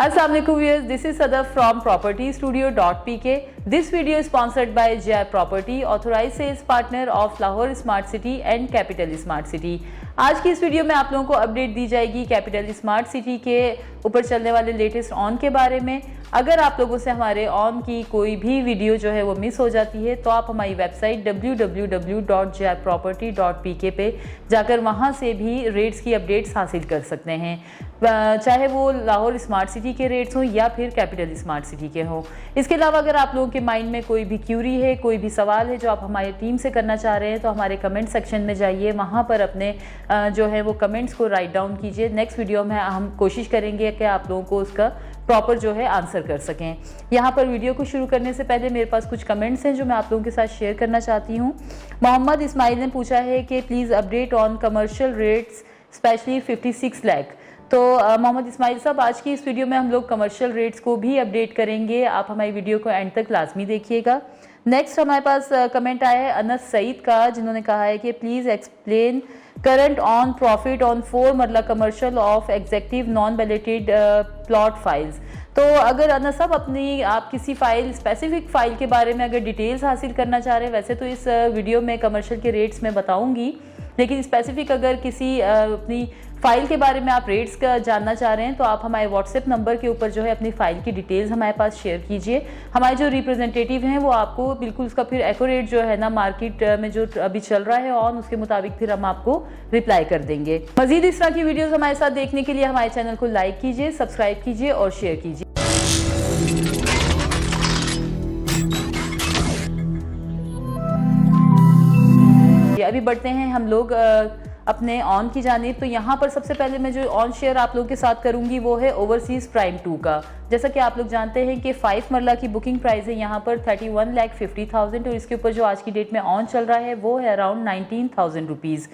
Assalamualaikum viewers, this is Sadaf from propertystudio.pk. This video is sponsored by JI Property, authorized sales partner of Lahore Smart City and Capital Smart City. आज की इस video में आप लोगों को update दी जाएगी capital smart city के ऊपर चलने वाले लेटेस्ट ऑन के बारे में। अगर आप लोगों से हमारे ऑन की कोई भी वीडियो जो है वो मिस हो जाती है तो आप हमारी वेबसाइट www.jiproperty.pk पे जाकर वहाँ से भी रेट्स की अपडेट्स हासिल कर सकते हैं, चाहे वो लाहौर स्मार्ट सिटी के रेट्स हों या फिर कैपिटल स्मार्ट सिटी के हों। इसके अलावा अगर आप लोगों के माइंड में कोई भी क्यूरी है, कोई भी सवाल है जो आप हमारी टीम से करना चाह रहे हैं तो हमारे कमेंट सेक्शन में जाइए, वहाँ पर अपने जो है वो कमेंट्स को राइट डाउन कीजिए। नेक्स्ट वीडियो में हम कोशिश करेंगे कि आप लोगों को उसका प्रॉपर जो है आंसर कर सकें। यहाँ पर वीडियो को शुरू करने से पहले मेरे पास कुछ कमेंट्स हैं जो मैं आप लोगों के साथ शेयर करना चाहती हूँ। मोहम्मद इस्माइल ने पूछा है कि please update on commercial rates specially 56 lakh. तो मोहम्मद इस्माइल साहब, आज की इस वीडियो में हम लोग कमर्शियल रेट्स को भी अपडेट करेंगे, आप हमारी वीडियो को एंड तक लाजमी देखिएगा। नेक्स्ट हमारे पास कमेंट आया है अनस सईद का, जिन्होंने कहा है कि please explain current on profit on 4 मरला commercial of executive non balloted plot files. तो अगर अनस साहब आप किसी फाइल स्पेसिफिक फ़ाइल के बारे में अगर डिटेल्स हासिल करना चाह रहे हैं, वैसे तो इस वीडियो में कमर्शियल के रेट्स में बताऊंगी, लेकिन स्पेसिफिक अगर किसी अपनी फ़ाइल के बारे में आप रेट्स का जानना चाह रहे हैं तो आप हमारे व्हाट्सएप नंबर के ऊपर जो है अपनी फ़ाइल की डिटेल्स हमारे पास शेयर कीजिए। हमारे जो रिप्रेजेंटेटिव हैं वो आपको बिल्कुल उसका फिर एक्यूरेट जो है ना मार्केट में जो अभी चल रहा है ऑन उसके मुताबिक फिर हम आपको रिप्लाई कर देंगे। मज़ीद इस तरह की वीडियोज़ हमारे साथ देखने के लिए हमारे चैनल को लाइक कीजिए, सब्सक्राइब कीजिए और शेयर कीजिए। अभी बढ़ते हैं हम लोग अपने ऑन की जानिब। तो यहाँ पर सबसे पहले मैं जो ऑन शेयर आप लोगों के साथ करूंगी वो है ओवरसीज प्राइम 2 का। जैसा कि आप लोग जानते हैं कि 5 मरला की बुकिंग प्राइस है यहाँ पर 31,50,000 और इसके ऊपर जो आज की डेट में ऑन चल रहा है वो है अराउंड 19,000 रुपीज़।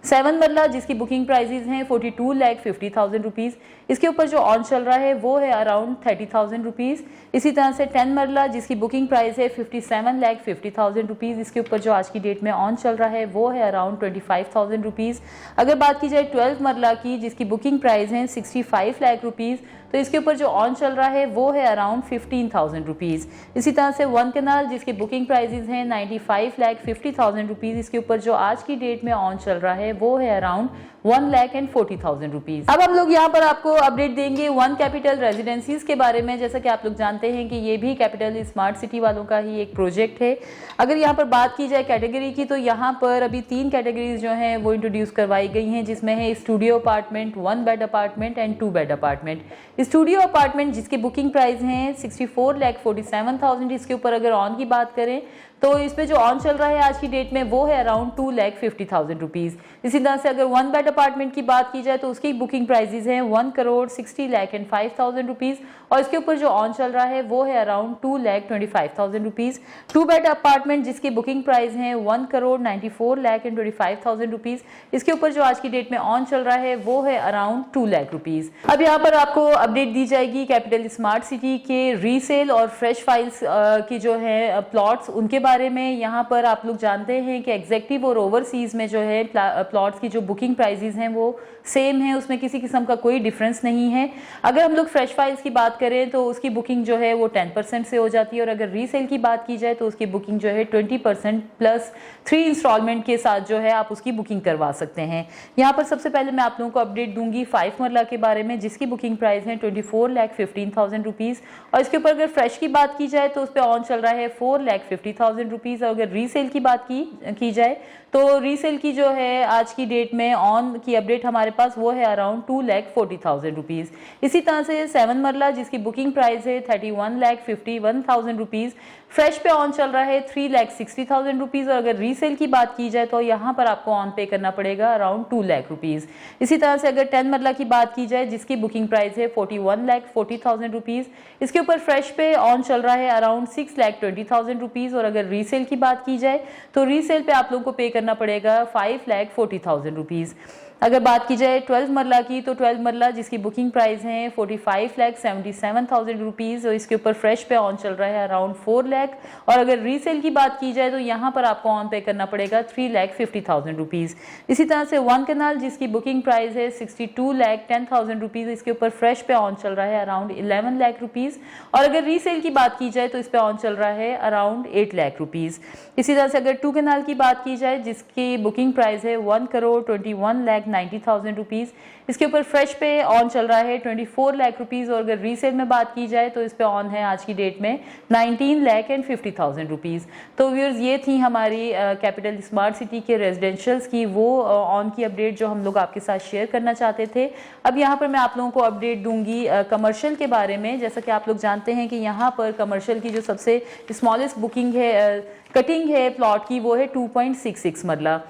7 मरला जिसकी बुकिंग प्राइजेज हैं 42,50,000 रुपीज़, इसके ऊपर जो ऑन चल रहा है वो है अराउंड 30,000 रुपीज़। इसी तरह से 10 मरला जिसकी बुकिंग प्राइस है 57,50,000 रुपीज़, इसके ऊपर जो आज की डेट में ऑन चल रहा है वो है अराउंड 25,000 रुपीज़। अगर बात की जाए 12 मरला की जिसकी बुकिंग प्राइस है 65 लाख रुपीज़, तो इसके ऊपर जो ऑन चल रहा है वो है अराउंड 15,000 रुपीज़। इसी तरह से 1 कनाल जिसकी बुकिंग प्राइजेज हैं 95,50,000 रुपीज़, इसके ऊपर जो आज की डेट में ऑन चल रहा है वो है अराउंड 1,40,000 रुपीज़। अब हम लोग यहाँ पर आपको अपडेट देंगे वन कैपिटल रेजिडेंसीज के बारे में। जैसा कि आप लोग जानते हैं कि ये भी कैपिटल स्मार्ट सिटी वालों का ही एक प्रोजेक्ट है। अगर यहाँ पर बात की जाए कैटेगरी की तो यहाँ पर अभी 3 कैटेगरीज जो हैं वो इंट्रोड्यूस करवाई गई हैं, जिसमें है studio apartment, 1 bed apartment and 2 bed apartment. Studio apartment जिसकी बुकिंग प्राइस हैं 64,47,000, इसके ऊपर अगर ऑन की बात करें तो इस पे जो ऑन चल रहा है आज की डेट में वो है अराउंड 2,50,000 रुपीज़। इसी तरह से अगर 1 बेड अपार्टमेंट की बात की जाए तो उसकी बुकिंग प्राइजेज हैं 1,60,05,000 रुपीज़ और इसके ऊपर जो ऑन चल रहा है वो है अराउंड 2,25,000 रुपीज़। 2 बेड अपार्टमेंट जिसकी बुकिंग प्राइस है 1,94,25,000 रुपीज़, इसके ऊपर जो आज की डेट में ऑन चल रहा है वो है अराउंड 2 लाख रुपीज़। अब यहाँ पर आपको अपडेट दी जाएगी कैपिटल स्मार्ट सिटी के रीसेल और फ्रेश फाइल्स की जो है प्लॉट्स उनके बारे में। यहाँ पर आप लोग जानते हैं कि एग्जेक्टिव और ओवरसीज में जो है प्लॉट्स की जो बुकिंग प्राइजेज हैं वो सेम है, उसमें किसी किस्म का कोई डिफरेंस नहीं है। अगर हम लोग फ्रेश फाइल्स की बात करें तो उसकी बुकिंग जो है वो 10% से हो जाती है और अगर रीसेल की बात की जाए तो उसकी बुकिंग जो है 20% प्लस 3 इंस्टॉलमेंट के साथ जो है आप उसकी बुकिंग करवा सकते हैं। यहाँ पर सबसे पहले मैं आप लोगों को अपडेट दूंगी 5 मरला के बारे में जिसकी बुकिंग प्राइस है 24,15,000 रुपीज़ और इसके ऊपर अगर फ्रेश की बात की जाए तो उस पर ऑन चल रहा है 4,50,000 रुपीज़। अगर रीसेल की बात की जाए तो रीसेल की जो है आज की डेट में ऑन की अपडेट हमारे पास वो है अराउंड 2,40,000 रुपीज़। इसी तरह से 7 मरला जिसकी बुकिंग प्राइस है 31,51,000 रुपीज़, फ्रेश पे ऑन चल रहा है 3,60,000 रुपीज़ और अगर रीसेल की बात की जाए तो यहाँ पर आपको ऑन पे करना पड़ेगा अराउंड 2 लाख रुपीज़। इसी तरह से अगर 10 मरला की बात की जाए जिसकी बुकिंग प्राइस है 41,40,000 रुपीज़, इसके ऊपर फ्रेश पे ऑन चल रहा है अराउंड 6,20,000 रुपीज़ और अगर रीसेल की बात की जाए तो रीसेल पे आप लोगों को पे करना पड़ेगा 5,40,000 रुपीज़। अगर बात की जाए 12 मरला की, तो 12 मरला जिसकी बुकिंग प्राइस है 45,77,000 रुपीज़ और इसके ऊपर फ्रेश पे ऑन चल रहा है अराउंड 4 लाख। और अगर रीसेल की बात की जाए तो यहाँ पर आपको ऑन पे करना पड़ेगा 3,50,000 रुपीज़। इसी तरह से 1 कनाल जिसकी बुकिंग प्राइस है 62,10,000 रुपीज़, इसके ऊपर फ्रेश पे ऑन चल रहा है अराउंड 11 लाख रुपीज़। और अगर रीसेल की बात की जाए तो इस पे ऑन चल रहा है अराउंड 8 लाख रुपीज़। इसी तरह से अगर 2 कनाल की बात की जाए जिसकी बुकिंग प्राइस है 1,21,90,000 रुपीज़, इसके ऊपर फ्रेश पे ऑन चल रहा है 24 लाख रुपीज़। और अगर रीसेल में बात की जाए तो इस पे ऑन है आज की डेट में 19,50,000 रुपीज़। तो व्यूअर्स, ये थी हमारी कैपिटल स्मार्ट सिटी के रेजिडेंशियल्स की वो ऑन की अपडेट जो हम लोग आपके साथ शेयर करना चाहते थे। अब यहाँ पर मैं आप लोगों को अपडेट दूंगी कमर्शियल के बारे में। जैसा कि आप लोग जानते हैं कि यहाँ पर कमर्शियल की जो सबसे स्मॉलेस्ट बुकिंग है, कटिंग है प्लॉट की, वो है 2.66 मरला।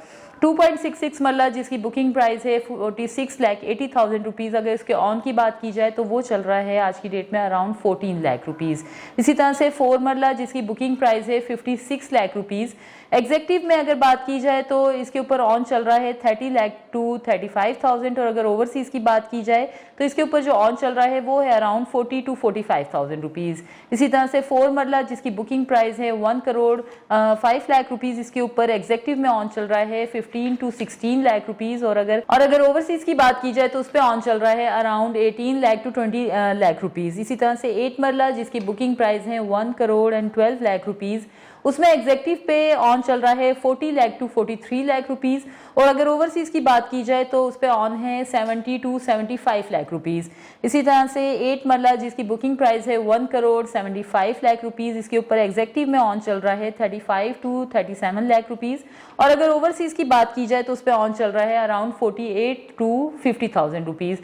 2.66 मरला जिसकी बुकिंग प्राइस है 46,80,000 रुपीज़। अगर इसके ऑन की बात की जाए तो वो चल रहा है आज की डेट में अराउंड 14 लाख रुपीज़। इसी तरह से 4 मरला जिसकी बुकिंग प्राइस है 56 लाख रुपीज़। एग्जेक्टिव में अगर बात की जाए तो इसके ऊपर ऑन चल रहा है 30 लाख टू 35,000। और अगर ओवरसीज की बात की जाए तो इसके ऊपर जो ऑन चल रहा है वो है अराउंड 40 to 45,000 रुपीज़। इसी तरह से 4 मरला जिसकी बुकिंग प्राइस है 1,05 लाख रुपीज़, इसके ऊपर एग्जेक्टिव में ऑन चल रहा है 15 to 16 लाख रुपीज़। और अगर ओवरसीज की बात की जाए तो उस पर ऑन चल रहा है around 18 lakh to 20 lakh rupees. इसी तरह से 8 मरला जिसकी बुकिंग प्राइस है 1,12 लाख रुपीज़, उसमें एग्जेक्टिव पे ऑन चल रहा है 40 लाख टू 43 लाख रुपीज़। और अगर ओवरसीज की बात की जाए तो उस पर ऑन है 70 to 75 लाख रुपीज़। इसी तरह से 8 मरला जिसकी बुकिंग प्राइस है 1,75 लाख रुपीज़, इसके ऊपर एग्जेक्टिव में ऑन चल रहा है 35 to 37 लाख रुपीज़। और अगर ओवरसीज की बात की जाए तो उस पर ऑन चल रहा है अराउंड 48 to 50,000 रुपीज़।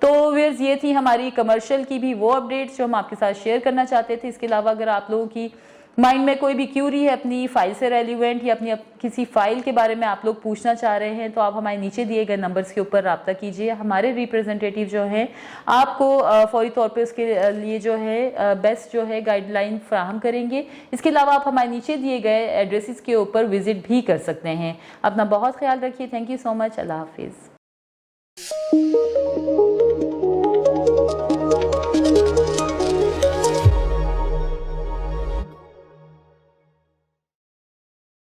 तो व्यूअर्स, ये थी हमारी कमर्शियल की भी वो अपडेट्स जो हम आपके साथ शेयर करना चाहते थे। इसके अलावा अगर आप लोगों की माइंड में कोई भी क्यूरी है अपनी फाइल से रेलिवेंट या अपनी किसी फाइल के बारे में आप लोग पूछना चाह रहे हैं तो आप हमारे नीचे दिए गए नंबर्स के ऊपर रब्ता कीजिए। हमारे रिप्रेजेंटेटिव जो हैं आपको फौरी तौर पे उसके लिए जो है बेस्ट जो है गाइडलाइन फराहम करेंगे। इसके अलावा आप हमारे नीचे दिए गए एड्रेसेस के ऊपर विजिट भी कर सकते हैं। अपना बहुत ख्याल रखिए। Thank you so much. अल्लाह हाफिज़।